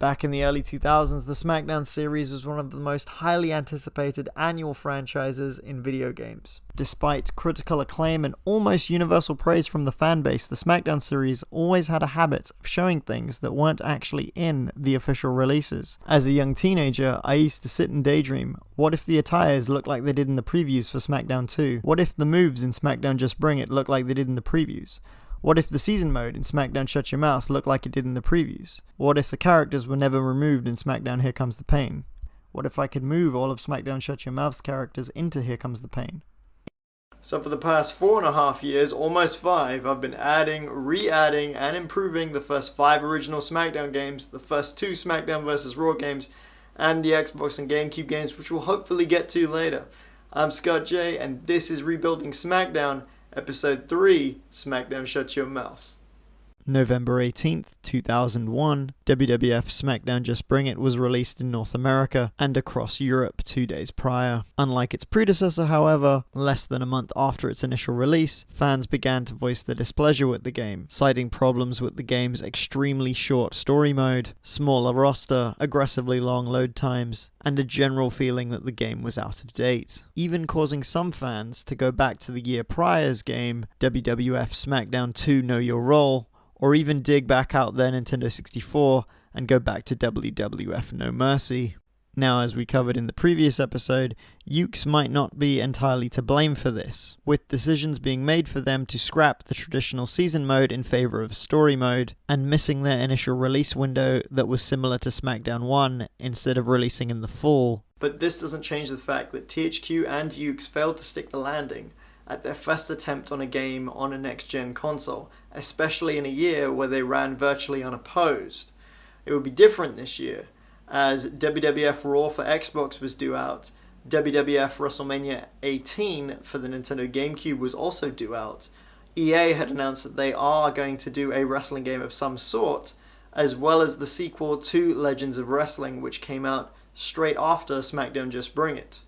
Back in the early 2000s, the Smackdown series was one of the most highly anticipated annual franchises in video games. Despite critical acclaim and almost universal praise from the fanbase, the Smackdown series always had a habit of showing things that weren't actually in the official releases. As a young teenager, I used to sit and daydream, what if the attires looked like they did in the previews for Smackdown 2? What if the moves in Smackdown Just Bring It looked like they did in the previews? What if the season mode in Smackdown Shut Your Mouth looked like it did in the previews? What if the characters were never removed in Smackdown Here Comes the Pain? What if I could move all of Smackdown Shut Your Mouth's characters into Here Comes the Pain? So for the past 4.5 years, almost 5, I've been adding, re-adding, and improving the first 5 original Smackdown games, the first 2 Smackdown vs. Raw games, and the Xbox and GameCube games, which we'll hopefully get to later. I'm Scott J, and this is Rebuilding Smackdown, Episode 3, Smackdown Shut Your Mouth. November 18th, 2001, WWF Smackdown Just Bring It was released in North America and across Europe 2 days prior. Unlike its predecessor, however, less than a month after its initial release, fans began to voice their displeasure with the game, citing problems with the game's extremely short story mode, smaller roster, aggressively long load times, and a general feeling that the game was out of date, even causing some fans to go back to the year prior's game, WWF Smackdown 2 Know Your Role, or even dig back out their Nintendo 64 and go back to WWF No Mercy. Now, as we covered in the previous episode, Ukes might not be entirely to blame for this, with decisions being made for them to scrap the traditional season mode in favor of story mode, and missing their initial release window that was similar to Smackdown 1 instead of releasing in the fall. But this doesn't change the fact that THQ and Ukes failed to stick the landing at their first attempt on a game on a next-gen console, especially in a year where they ran virtually unopposed. It would be different this year, as WWF Raw for Xbox was due out, WWF WrestleMania 18 for the Nintendo GameCube was also due out, EA had announced that they are going to do a wrestling game of some sort, as well as the sequel to Legends of Wrestling, which came out straight after Smackdown Just Bring It.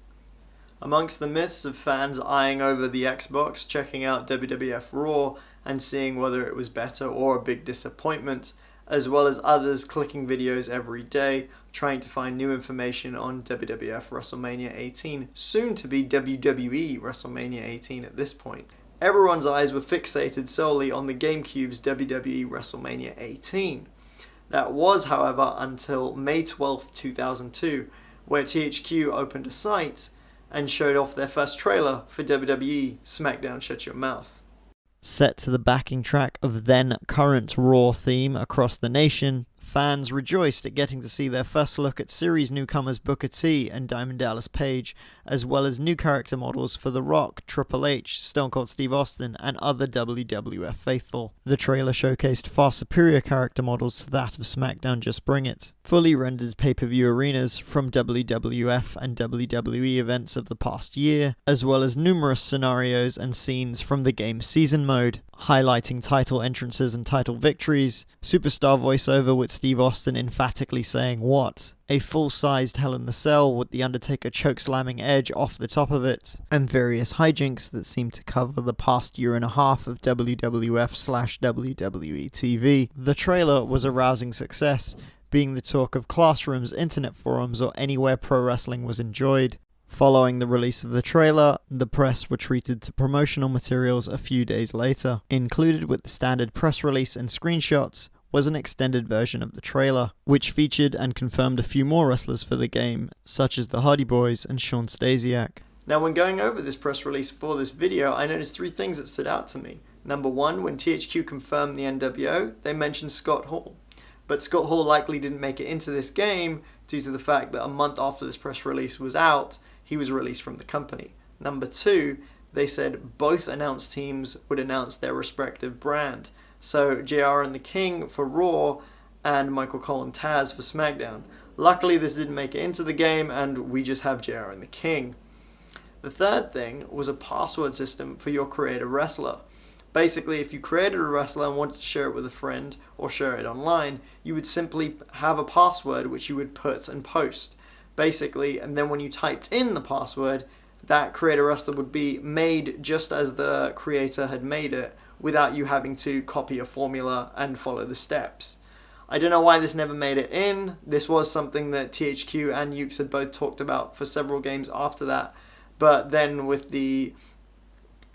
Amongst the myths of fans eyeing over the Xbox, checking out WWF Raw and seeing whether it was better or a big disappointment, as well as others clicking videos every day, trying to find new information on WWF WrestleMania 18, soon to be WWE WrestleMania 18 at this point. Everyone's eyes were fixated solely on the GameCube's WWE WrestleMania 18. That was, however, until May 12th, 2002, where THQ opened a site and showed off their first trailer for WWE Smackdown Shut Your Mouth. Set to the backing track of then current Raw theme across the nation, fans rejoiced at getting to see their first look at series newcomers Booker T and Diamond Dallas Page, as well as new character models for The Rock, Triple H, Stone Cold Steve Austin, and other WWF faithful. The trailer showcased far superior character models to that of Smackdown Just Bring It, fully rendered pay-per-view arenas from WWF and WWE events of the past year, as well as numerous scenarios and scenes from the game's season mode, highlighting title entrances and title victories, superstar voiceover with Steve Austin emphatically saying "What?", a full-sized Hell in the Cell with The Undertaker choke-slamming Edge off the top of it, and various hijinks that seem to cover the past year and a half of WWF/WWE TV. The trailer was a rousing success, being the talk of classrooms, internet forums, or anywhere pro wrestling was enjoyed. Following the release of the trailer, the press were treated to promotional materials a few days later. Included with the standard press release and screenshots was an extended version of the trailer, which featured and confirmed a few more wrestlers for the game, such as the Hardy Boys and Shawn Stasiak. Now, when going over this press release for this video, I noticed 3 things that stood out to me. Number 1, when THQ confirmed the NWO, they mentioned Scott Hall. But Scott Hall likely didn't make it into this game due to the fact that a month after this press release was out, he was released from the company. Number 2, they said both announced teams would announce their respective brand. So JR and the King for Raw and Michael Cole and Taz for SmackDown. Luckily this didn't make it into the game and we just have JR and the King. The third thing was a password system for your creator wrestler. Basically, if you created a wrestler and wanted to share it with a friend or share it online, you would simply have a password which you would put and post. Basically, and then when you typed in the password, that creator wrestler would be made just as the creator had made it, without you having to copy a formula and follow the steps. I don't know why this never made it in. This was something that THQ and Yuke's had both talked about for several games after that. But then with the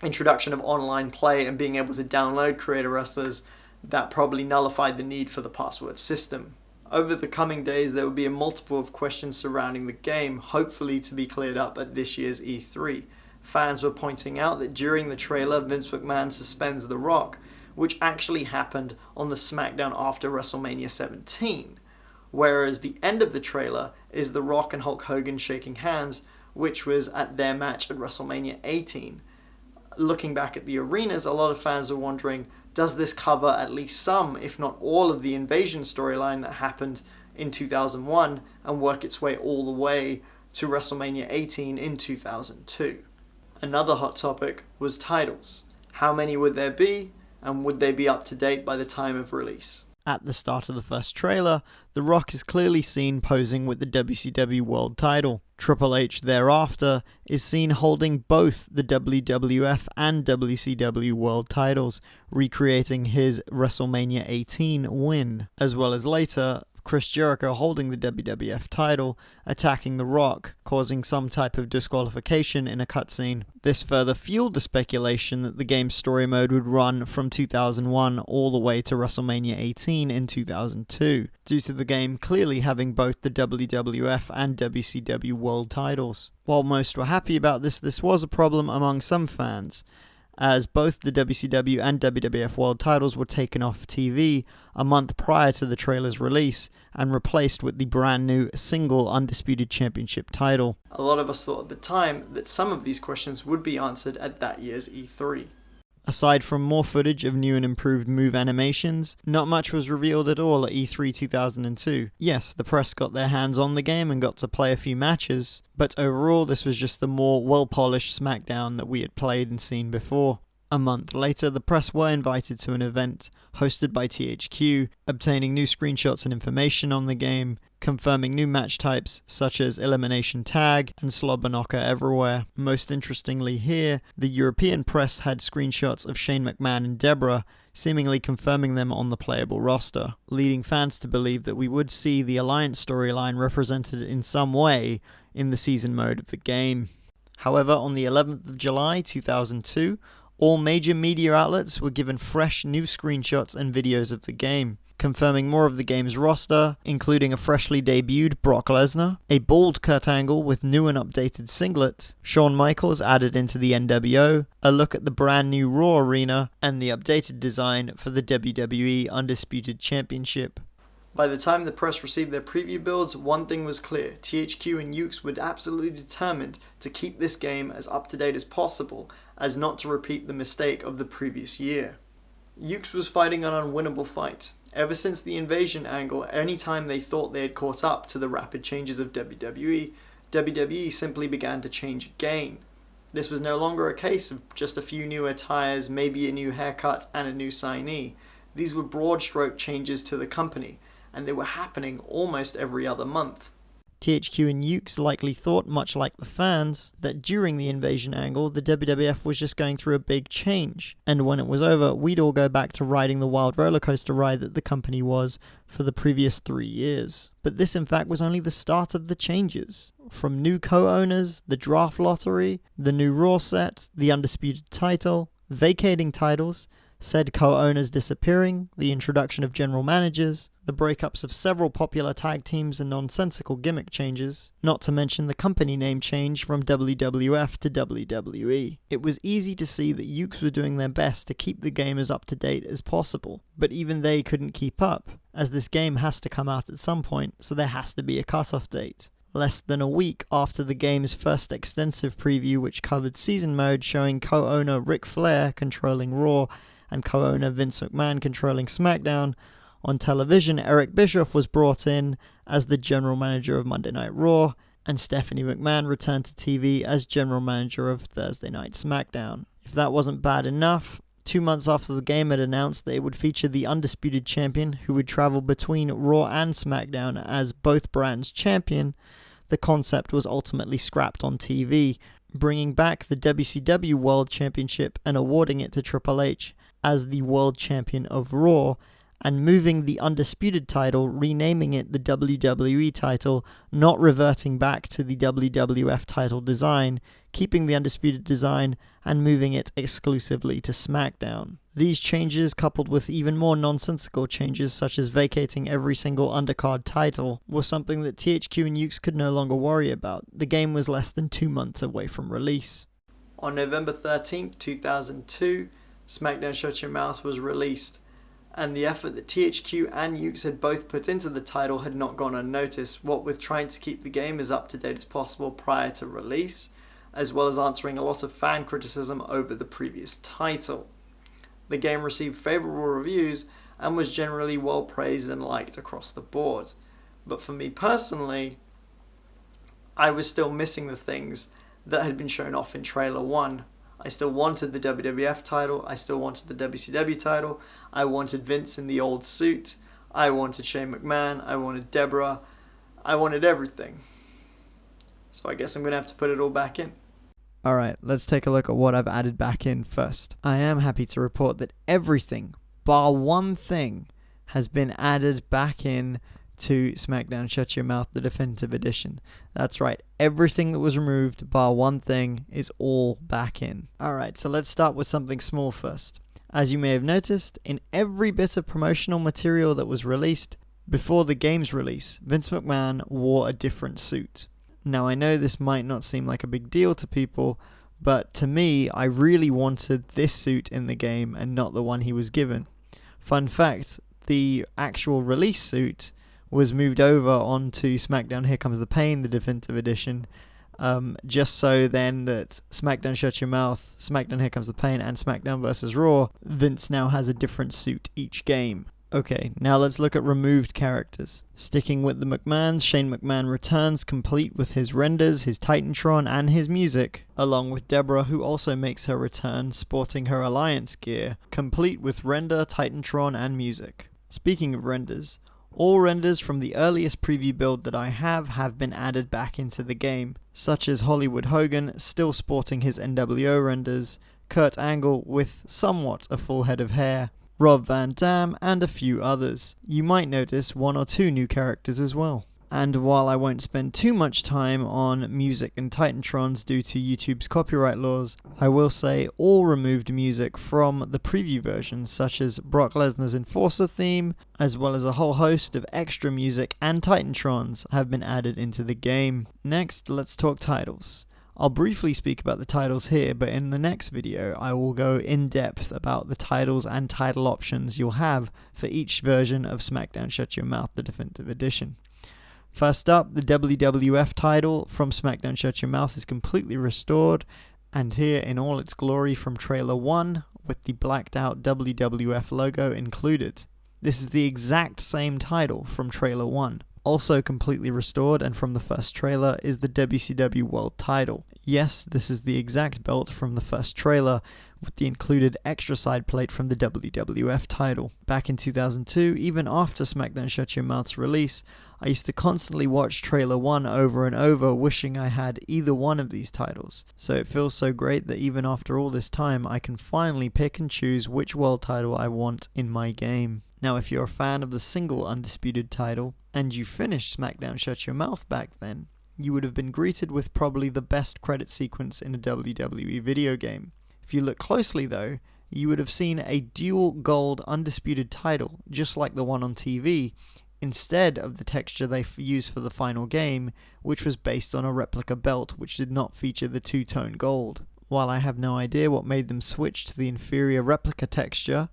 introduction of online play and being able to download creator wrestlers, that probably nullified the need for the password system. Over the coming days, there will be a multiple of questions surrounding the game, hopefully to be cleared up at this year's E3. Fans were pointing out that during the trailer, Vince McMahon suspends The Rock, which actually happened on the Smackdown after WrestleMania 17, whereas the end of the trailer is The Rock and Hulk Hogan shaking hands, which was at their match at WrestleMania 18. Looking back at the arenas, a lot of fans are wondering, does this cover at least some, if not all, of the Invasion storyline that happened in 2001 and work its way all the way to WrestleMania 18 in 2002? Another hot topic was titles. How many would there be, and would they be up to date by the time of release? At the start of the first trailer, The Rock is clearly seen posing with the WCW World Title. Triple H thereafter is seen holding both the WWF and WCW World Titles, recreating his WrestleMania 18 win, as well as later Chris Jericho holding the WWF title, attacking The Rock, causing some type of disqualification in a cutscene. This further fueled the speculation that the game's story mode would run from 2001 all the way to WrestleMania 18 in 2002, due to the game clearly having both the WWF and WCW world titles. While most were happy about this was a problem among some fans, as both the WCW and WWF world titles were taken off TV a month prior to the trailer's release and replaced with the brand new single Undisputed Championship title. A lot of us thought at the time that some of these questions would be answered at that year's E3. Aside from more footage of new and improved move animations, not much was revealed at all at E3 2002. Yes, the press got their hands on the game and got to play a few matches, but overall this was just the more well-polished Smackdown that we had played and seen before. A month later, the press were invited to an event hosted by THQ, obtaining new screenshots and information on the game, confirming new match types such as Elimination Tag and Slobber Knocker Everywhere. Most interestingly here, the European press had screenshots of Shane McMahon and Deborah, seemingly confirming them on the playable roster, leading fans to believe that we would see the Alliance storyline represented in some way in the season mode of the game. However, on the 11th of July 2002, all major media outlets were given fresh new screenshots and videos of the game, confirming more of the game's roster, including a freshly debuted Brock Lesnar, a bald Kurt Angle with new and updated singlet, Shawn Michaels added into the NWO, a look at the brand new Raw arena, and the updated design for the WWE Undisputed Championship. By the time the press received their preview builds, one thing was clear: THQ and Yuke's were absolutely determined to keep this game as up-to-date as possible, as not to repeat the mistake of the previous year. Yuke's was fighting an unwinnable fight. Ever since the Invasion angle, any time they thought they had caught up to the rapid changes of WWE simply began to change again. This was no longer a case of just a few new attires, maybe a new haircut, and a new signee. These were broad-stroke changes to the company, and they were happening almost every other month. THQ and Yuke's likely thought, much like the fans, that during the Invasion angle, the WWF was just going through a big change, and when it was over, we'd all go back to riding the wild rollercoaster ride that the company was for the previous 3 years. But this in fact was only the start of the changes. From new co-owners, the draft lottery, the new Raw set, the Undisputed title, vacating titles, said co-owners disappearing, the introduction of general managers, the breakups of several popular tag teams and nonsensical gimmick changes, not to mention the company name change from WWF to WWE. It was easy to see that Yuke's were doing their best to keep the game as up-to-date as possible, but even they couldn't keep up, as this game has to come out at some point, so there has to be a cutoff date. Less than a week after the game's first extensive preview, which covered season mode showing co-owner Ric Flair controlling Raw and co-owner Vince McMahon controlling SmackDown, on television, Eric Bischoff was brought in as the general manager of Monday Night Raw, and Stephanie McMahon returned to TV as general manager of Thursday Night SmackDown. If that wasn't bad enough, 2 months after the game had announced that it would feature the Undisputed Champion, who would travel between Raw and SmackDown as both brands' champion, the concept was ultimately scrapped on TV, bringing back the WCW World Championship and awarding it to Triple H as the World Champion of Raw, and moving the Undisputed title, renaming it the WWE title, not reverting back to the WWF title design, keeping the Undisputed design, and moving it exclusively to SmackDown. These changes, coupled with even more nonsensical changes such as vacating every single undercard title, was something that THQ and Yuke's could no longer worry about. The game was less than 2 months away from release. On November 13th, 2002, SmackDown Shut Your Mouth was released, and the effort that THQ and Yuke's had both put into the title had not gone unnoticed, what with trying to keep the game as up to date as possible prior to release, as well as answering a lot of fan criticism over the previous title. The game received favourable reviews and was generally well praised and liked across the board. But for me personally, I was still missing the things that had been shown off in Trailer 1. I still wanted the WWF title, I still wanted the WCW title, I wanted Vince in the old suit, I wanted Shane McMahon, I wanted Deborah, I wanted everything. So I guess I'm going to have to put it all back in. Alright, let's take a look at what I've added back in first. I am happy to report that everything, bar one thing, has been added back in to SmackDown Shut Your Mouth, the Definitive Edition. That's right, everything that was removed, bar one thing, is all back in. Alright, so let's start with something small first. As you may have noticed, in every bit of promotional material that was released before the game's release, Vince McMahon wore a different suit. Now, I know this might not seem like a big deal to people, but to me, I really wanted this suit in the game and not the one he was given. Fun fact, the actual release suit was moved over onto SmackDown Here Comes the Pain, the Definitive Edition, just so then that SmackDown Shut Your Mouth, SmackDown Here Comes the Pain, and SmackDown vs. Raw, Vince now has a different suit each game. Okay, now let's look at removed characters. Sticking with the McMahons, Shane McMahon returns complete with his renders, his Titantron, and his music, along with Deborah, who also makes her return sporting her Alliance gear, complete with render, Titantron, and music. Speaking of renders, all renders from the earliest preview build that I have been added back into the game, such as Hollywood Hogan still sporting his NWO renders, Kurt Angle with somewhat a full head of hair, Rob Van Dam, and a few others. You might notice 1 or 2 new characters as well. And while I won't spend too much time on music and Titantrons due to YouTube's copyright laws, I will say all removed music from the preview versions, such as Brock Lesnar's Enforcer theme, as well as a whole host of extra music and Titantrons have been added into the game. Next, let's talk titles. I'll briefly speak about the titles here, but in the next video I will go in depth about the titles and title options you'll have for each version of SmackDown Shut Your Mouth, the Definitive Edition. First up, the WWF title from SmackDown Shut Your Mouth is completely restored, and here in all its glory from Trailer 1, with the blacked out WWF logo included. This is the exact same title from Trailer 1. Also completely restored and from the first trailer is the WCW World title. Yes, this is the exact belt from the first trailer with the included extra side plate from the WWF title. Back in 2002, even after SmackDown Shut Your Mouth's release, I used to constantly watch Trailer 1 over and over wishing I had either one of these titles. So it feels so great that even after all this time I can finally pick and choose which world title I want in my game. Now, if you're a fan of the single Undisputed title, and you finished SmackDown Shut Your Mouth back then, you would have been greeted with probably the best credit sequence in a WWE video game. If you look closely though, you would have seen a dual gold Undisputed title, just like the one on TV, instead of the texture they used for the final game, which was based on a replica belt which did not feature the two-tone gold. While I have no idea what made them switch to the inferior replica texture,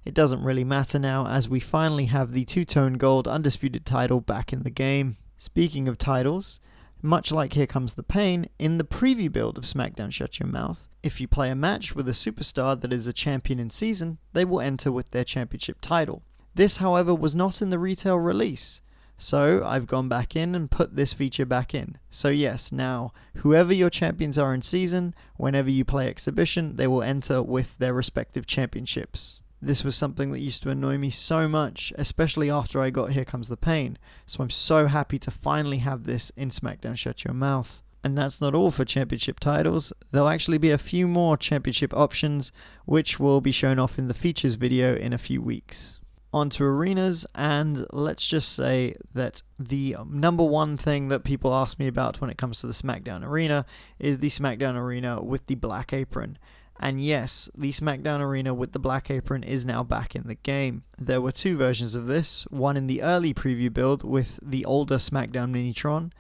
it doesn't really matter now, as we finally have the two-tone gold Undisputed title back in the game. Speaking of titles, much like Here Comes the Pain, in the preview build of SmackDown Shut Your Mouth, if you play a match with a superstar that is a champion in season, they will enter with their championship title. This, however, was not in the retail release, so I've gone back in and put this feature back in. So yes, now, whoever your champions are in season, whenever you play exhibition, they will enter with their respective championships. This was something that used to annoy me so much, especially after I got Here Comes the Pain, so I'm so happy to finally have this in SmackDown Shut Your Mouth. And that's not all for championship titles. There'll actually be a few more championship options, which will be shown off in the features video in a few weeks. Onto arenas, and let's just say that the number one thing that people ask me about when it comes to the Smackdown arena is the Smackdown arena with the black apron. And yes, the Smackdown arena with the black apron is now back in the game. There were two versions of this, one in the early preview build with the older Smackdown Minitron,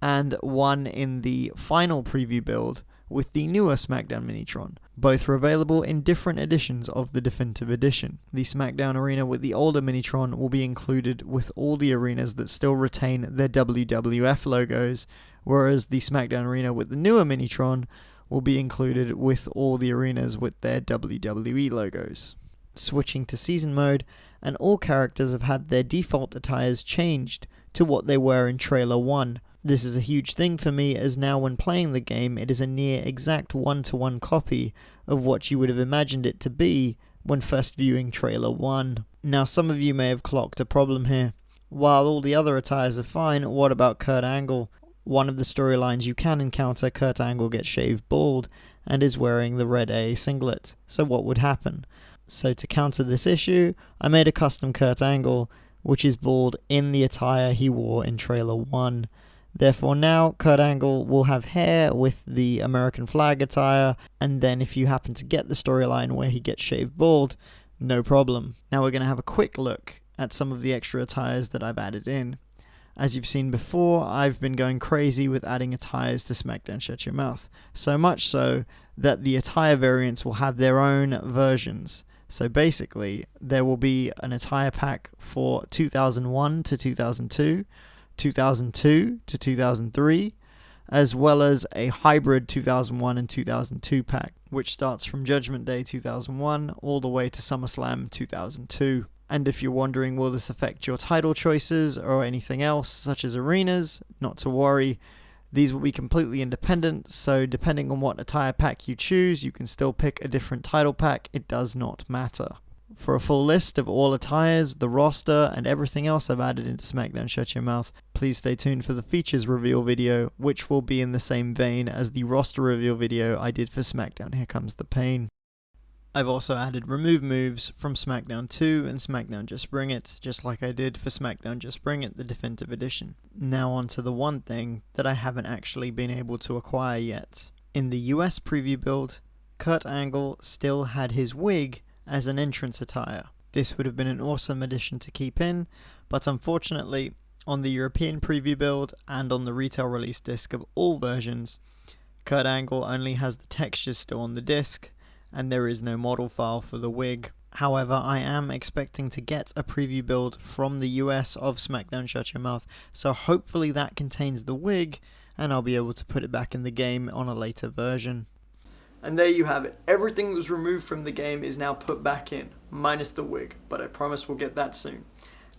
and one in the final preview build with the newer Smackdown Minitron. Both are available in different editions of the Definitive Edition. The Smackdown arena with the older Minitron will be included with all the arenas that still retain their WWF logos, whereas the Smackdown arena with the newer Minitron will be included with all the arenas with their WWE logos. Switching to Season Mode, and all characters have had their default attires changed to what they were in Trailer 1. This is a huge thing for me, as now when playing the game it is a near exact one-to-one copy of what you would have imagined it to be when first viewing Trailer 1. Now some of you may have clocked a problem here. While all the other attires are fine, what about Kurt Angle? One of the storylines you can encounter, Kurt Angle gets shaved bald and is wearing the red A singlet. So what would happen? So to counter this issue, I made a custom Kurt Angle, which is bald in the attire he wore in Trailer 1. Therefore now, Kurt Angle will have hair with the American flag attire, and then if you happen to get the storyline where he gets shaved bald, no problem. Now we're going to have a quick look at some of the extra attires that I've added in. As you've seen before, I've been going crazy with adding attires to Smackdown Shut Your Mouth. So much so that the attire variants will have their own versions. So basically, there will be an attire pack for 2001 to 2002, 2002 to 2003, as well as a hybrid 2001 and 2002 pack, which starts from Judgment Day 2001 all the way to SummerSlam 2002. And if you're wondering, will this affect your title choices or anything else, such as arenas, not to worry. These will be completely independent, so depending on what attire pack you choose, you can still pick a different title pack. It does not matter. For a full list of all attires, the roster, and everything else I've added into Smackdown Shut Your Mouth, please stay tuned for the features reveal video, which will be in the same vein as the roster reveal video I did for Smackdown Here Comes the Pain. I've also added remove moves from Smackdown 2 and Smackdown Just Bring It, just like I did for Smackdown Just Bring It, the Definitive Edition. Now on to the one thing that I haven't actually been able to acquire yet. In the US preview build, Kurt Angle still had his wig as an entrance attire. This would have been an awesome addition to keep in, but unfortunately, on the European preview build and on the retail release disc of all versions, Kurt Angle only has the textures still on the disc, and there is no model file for the wig. However, I am expecting to get a preview build from the US of Smackdown Shut Your Mouth, so hopefully that contains the wig, and I'll be able to put it back in the game on a later version. And there you have it. Everything that was removed from the game is now put back in, minus the wig, but I promise we'll get that soon.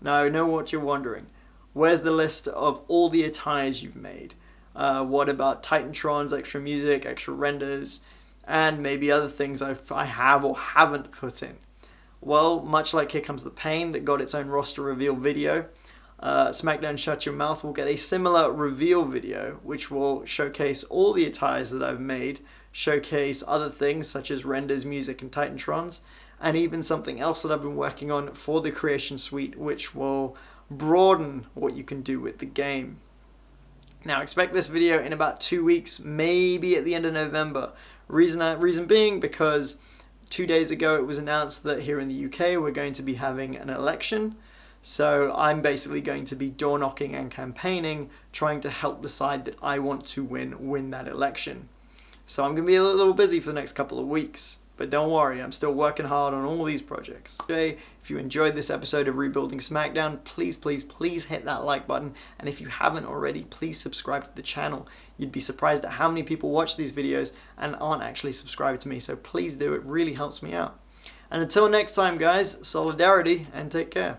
Now I know what you're wondering. Where's the list of all the attires you've made? What about Titantron's extra music, extra renders, and maybe other things I have or haven't put in? Well, much like Here Comes the Pain that got its own roster reveal video, Smackdown Shut Your Mouth will get a similar reveal video which will showcase all the attires that I've made, showcase other things such as renders, music, and Titantrons, and even something else that I've been working on for the Creation Suite, which will broaden what you can do with the game. Now expect this video in about 2 weeks, maybe at the end of November. Reason being because 2 days ago it was announced that here in the UK we're going to be having an election. So I'm basically going to be door knocking and campaigning, trying to help decide that I want to win that election. So I'm going to be a little busy for the next couple of weeks. But don't worry, I'm still working hard on all these projects. Okay, if you enjoyed this episode of Rebuilding Smackdown, please hit that like button. And if you haven't already, please subscribe to the channel. You'd be surprised at how many people watch these videos and aren't actually subscribed to me. So please do, it really helps me out. And until next time guys, solidarity and take care.